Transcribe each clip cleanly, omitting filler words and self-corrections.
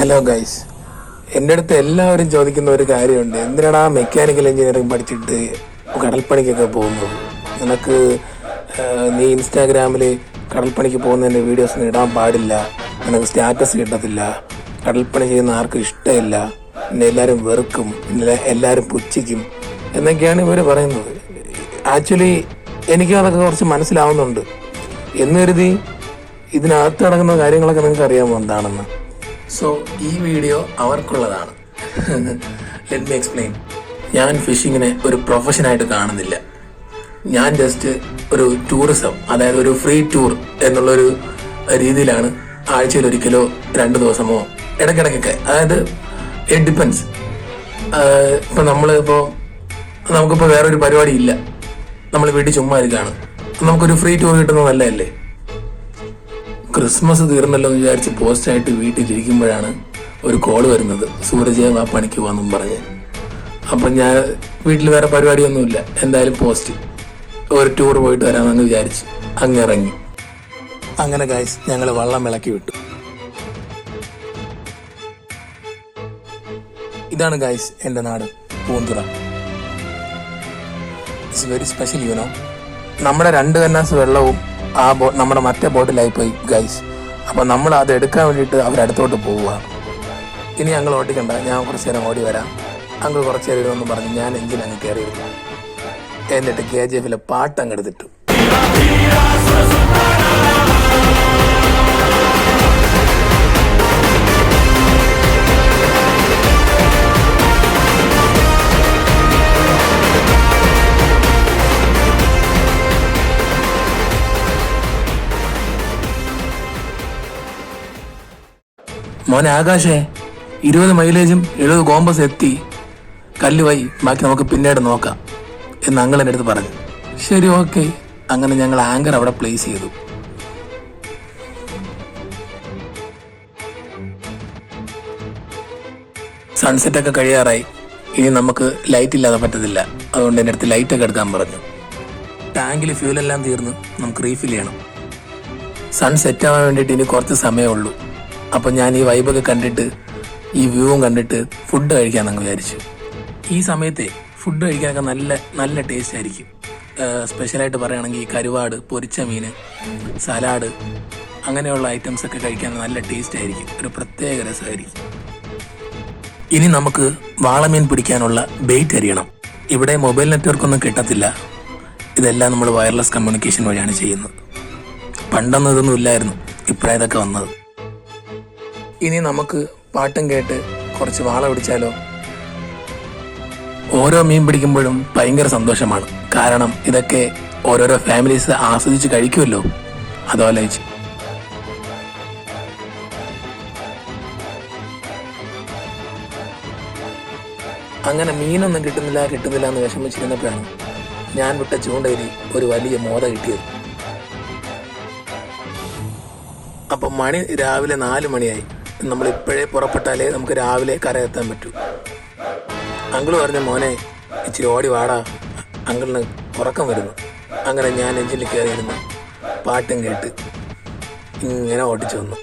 Hello guys, എൻ്റെ അടുത്ത് എല്ലാവരും ചോദിക്കുന്ന ഒരു കാര്യമുണ്ട്. എന്തിനാണ് മെക്കാനിക്കൽ എഞ്ചിനീയറിംഗ് പഠിച്ചിട്ട് കടൽപ്പണിക്കൊക്കെ പോകുന്നത്? നിനക്ക് നീ ഇൻസ്റ്റാഗ്രാമിൽ കടൽപ്പണിക്ക് പോകുന്നതിൻ്റെ വീഡിയോസ് ഇടാൻ പാടില്ല, നിനക്ക് സ്റ്റാറ്റസ് കിട്ടത്തില്ല, കടൽപ്പണി ചെയ്യുന്ന ആർക്കും ഇഷ്ടമില്ല, പിന്നെ എല്ലാവരും വെറുക്കും, എല്ലാവരും പുച്ഛിക്കും എന്നൊക്കെയാണ് ഇവർ പറയുന്നത്. ആക്ച്വലി എനിക്കും അതൊക്കെ കുറച്ച് മനസ്സിലാവുന്നുണ്ട്. എന്ന് കരുതി ഇതിനകത്ത് നടക്കുന്ന കാര്യങ്ങളൊക്കെ നിങ്ങൾക്ക് അറിയാമോ എന്താണെന്ന്? സോ ഈ വീഡിയോ അവർക്കുള്ളതാണ്. Let me explain. ഞാൻ ഫിഷിങ്ങിനെ ഒരു പ്രൊഫഷനായിട്ട് കാണുന്നില്ല. ഞാൻ ജസ്റ്റ് ഒരു ടൂറിസം, അതായത് ഒരു ഫ്രീ ടൂർ എന്നുള്ളൊരു രീതിയിലാണ് ആഴ്ചയിൽ ഒരിക്കലോ 2 ദിവസമോ ഇടയ്ക്കിടയ്ക്കൊക്കെ, അതായത് ഇറ്റ് ഡിപ്പെൻസ്. ഇപ്പം നമുക്കിപ്പോൾ വേറൊരു പരിപാടി ഇല്ല, നമ്മൾ വീട്ടിൽ ചുമ്മാ ഇരിക്കുകയാണ്, നമുക്കൊരു ഫ്രീ ടൂർ കിട്ടുന്നത് നല്ലതല്ലേ? ക്രിസ്മസ് തീർന്നല്ലോ എന്ന് വിചാരിച്ച് പോസ്റ്റായിട്ട് വീട്ടിലിരിക്കുമ്പോഴാണ് ഒരു കോള് വരുന്നത്, സൂരജ് ആ പണിക്ക് പോകാമെന്നും പറഞ്ഞ്. അപ്പം ഞാൻ വീട്ടിൽ വേറെ പരിപാടിയൊന്നുമില്ല, എന്തായാലും പോസ്റ്റ് ഒരു ടൂർ പോയിട്ട് വരാമെന്ന് വിചാരിച്ച് ഇറങ്ങി. അങ്ങനെ ഗൈസ് ഞങ്ങൾ വള്ളം ഇളക്കി വിട്ടു. ഇതാണ് ഗൈസ് എൻ്റെ നാട്, Poonthura. It's very special you know. നമ്മുടെ 2 കന്നാസ് വെള്ളവും നമ്മുടെ മറ്റേ ബോട്ടിലായി പോയി ഗൈസ്. അപ്പം നമ്മൾ അത് എടുക്കാൻ വേണ്ടിയിട്ട് അവരടുത്തോട്ട് പോവുക. ഇനി ഞങ്ങൾ ഓടിക്കണ്ട, ഞാൻ കുറച്ച് നേരം ഓടി വരാം, അങ്ങ് കുറച്ച് നേരം ഇരുന്ന് പറഞ്ഞ് ഞാൻ എഞ്ചിൻ അങ്ങ് കയറിയിരുന്നു. എന്നിട്ട് KGF പാട്ട് അങ്ങെടുത്തിട്ടു. മോനെ ആകാശേ, 20 മൈലേജും 70 കോമ്പസ് എത്തി, കല്ല് വൈ, ബാക്കി നമുക്ക് പിന്നീട് നോക്കാം എന്ന് അങ്കിൾ എൻ്റെ അടുത്ത് പറഞ്ഞു. ശരി, ഓക്കെ. അങ്ങനെ ഞങ്ങൾ ആങ്കർ അവിടെ പ്ലേസ് ചെയ്തു. സൺസെറ്റൊക്കെ കഴിയാറായി. ഇനി നമുക്ക് ലൈറ്റ് ഇല്ലാതെ പറ്റത്തില്ല, അതുകൊണ്ട് എൻ്റെ അടുത്ത് ലൈറ്റൊക്കെ എടുക്കാൻ പറഞ്ഞു. ടാങ്കിൽ ഫ്യൂലെല്ലാം തീർന്ന് നമുക്ക് റീഫിൽ ചെയ്യണം. സൺ സെറ്റ് ആവാൻ വേണ്ടിയിട്ട് ഇനി കുറച്ച് സമയമുള്ളൂ. അപ്പം ഞാൻ ഈ വൈബൊക്കെ കണ്ടിട്ട്, ഈ വ്യൂവും കണ്ടിട്ട് ഫുഡ് കഴിക്കാമെന്നങ്ങ് വിചാരിച്ചു. ഈ സമയത്തെ ഫുഡ് കഴിക്കാനൊക്കെ നല്ല നല്ല ടേസ്റ്റ് ആയിരിക്കും. സ്പെഷ്യലായിട്ട് പറയുകയാണെങ്കിൽ കരുവാട്, പൊരിച്ച മീൻ, സലാഡ്, അങ്ങനെയുള്ള ഐറ്റംസ് ഒക്കെ കഴിക്കാൻ നല്ല ടേസ്റ്റ് ആയിരിക്കും, ഒരു പ്രത്യേക രസമായിരിക്കും. ഇനി നമുക്ക് വാളമീൻ പിടിക്കാനുള്ള ബെയ്റ്റ് അരിയണം. ഇവിടെ മൊബൈൽ നെറ്റ്വർക്ക് ഒന്നും കിട്ടത്തില്ല, ഇതെല്ലാം നമ്മൾ വയർലെസ് കമ്മ്യൂണിക്കേഷൻ വഴിയാണ് ചെയ്യുന്നത്. പണ്ടൊന്നും ഇതൊന്നും ഇല്ലായിരുന്നു, ഇപ്പോഴാണ് ഇതൊക്കെ വന്നത്. ഇനി നമുക്ക് പാട്ടും കേട്ട് കുറച്ച് വാള പിടിച്ചാലോ? ഓരോ മീൻ പിടിക്കുമ്പോഴും ഭയങ്കര സന്തോഷമാണ്, കാരണം ഇതൊക്കെ ഓരോരോ ഫാമിലീസ് ആസ്വദിച്ച് കഴിക്കുമല്ലോ, അതോലോചിച്ച്. അങ്ങനെ മീനൊന്നും കിട്ടുന്നില്ല എന്ന് വിഷമിച്ചിരുന്നപ്പോഴാണ് ഞാൻ വിട്ട ചൂണ്ടയിൽ ഒരു വലിയ മോത കിട്ടിയത്. അപ്പം മണി രാവിലെ 4 മണിയായി. നമ്മളിപ്പോഴേ പുറപ്പെട്ടാലേ നമുക്ക് രാവിലെ കരയെത്താൻ പറ്റൂ. അങ്കിള് പറഞ്ഞ, മോനെ ഇച്ചിരി ഓടി വാടാ, അങ്കിളിന് ഉറക്കം വരുന്നു. അങ്ങനെ ഞാൻ എഞ്ചിനിൽ കയറിയിരുന്നു, പാട്ടും കേട്ട് ഇങ്ങനെ ഓടിച്ചു വന്നു.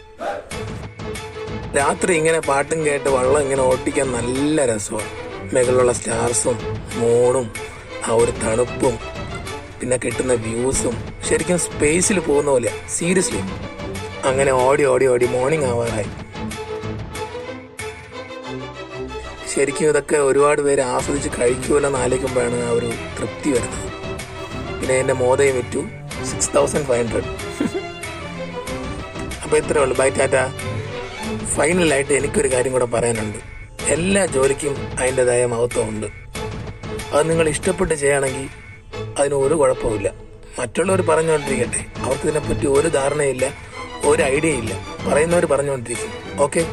രാത്രി ഇങ്ങനെ പാട്ടും കേട്ട് വള്ളം ഇങ്ങനെ ഓട്ടിക്കാൻ നല്ല രസമാണ്. മേഖലയിലുള്ള സ്റ്റാർസും മൂണും ആ ഒരു തണുപ്പും പിന്നെ കിട്ടുന്ന വ്യൂസും ശരിക്കും സ്പേസിൽ പോകുന്ന പോലെയാ, സീരിയസ്ലി. അങ്ങനെ ഓടി മോർണിംഗ് ആവാറായി. ശരിക്കും ഇതൊക്കെ ഒരുപാട് പേര് ആസ്വദിച്ച് കഴിക്കുമല്ലോ എന്ന് ആലോചിക്കുമ്പോഴാണ് ആ ഒരു തൃപ്തി വരുന്നത്. പിന്നെ എൻ്റെ മോദയും വിറ്റു 6500. അപ്പോൾ ഇത്രയേ ഉള്ളൂ. ബൈ, ടാറ്റ. ഫൈനലായിട്ട് എനിക്കൊരു കാര്യം കൂടെ പറയാനുണ്ട്. എല്ലാ ജോലിക്കും അതിൻ്റെതായ മഹത്വമുണ്ട്. അത് നിങ്ങൾ ഇഷ്ടപ്പെട്ട് ചെയ്യുകയാണെങ്കിൽ അതിന് ഒരു കുഴപ്പമില്ല. മറ്റുള്ളവർ പറഞ്ഞുകൊണ്ടിരിക്കട്ടെ, അവർക്ക് ഇതിനെപ്പറ്റി ഒരു ധാരണയില്ല, ഒരു ഐഡിയ ഇല്ല, പറയുന്നവർ പറഞ്ഞുകൊണ്ടിരിക്കും. ഓക്കെ.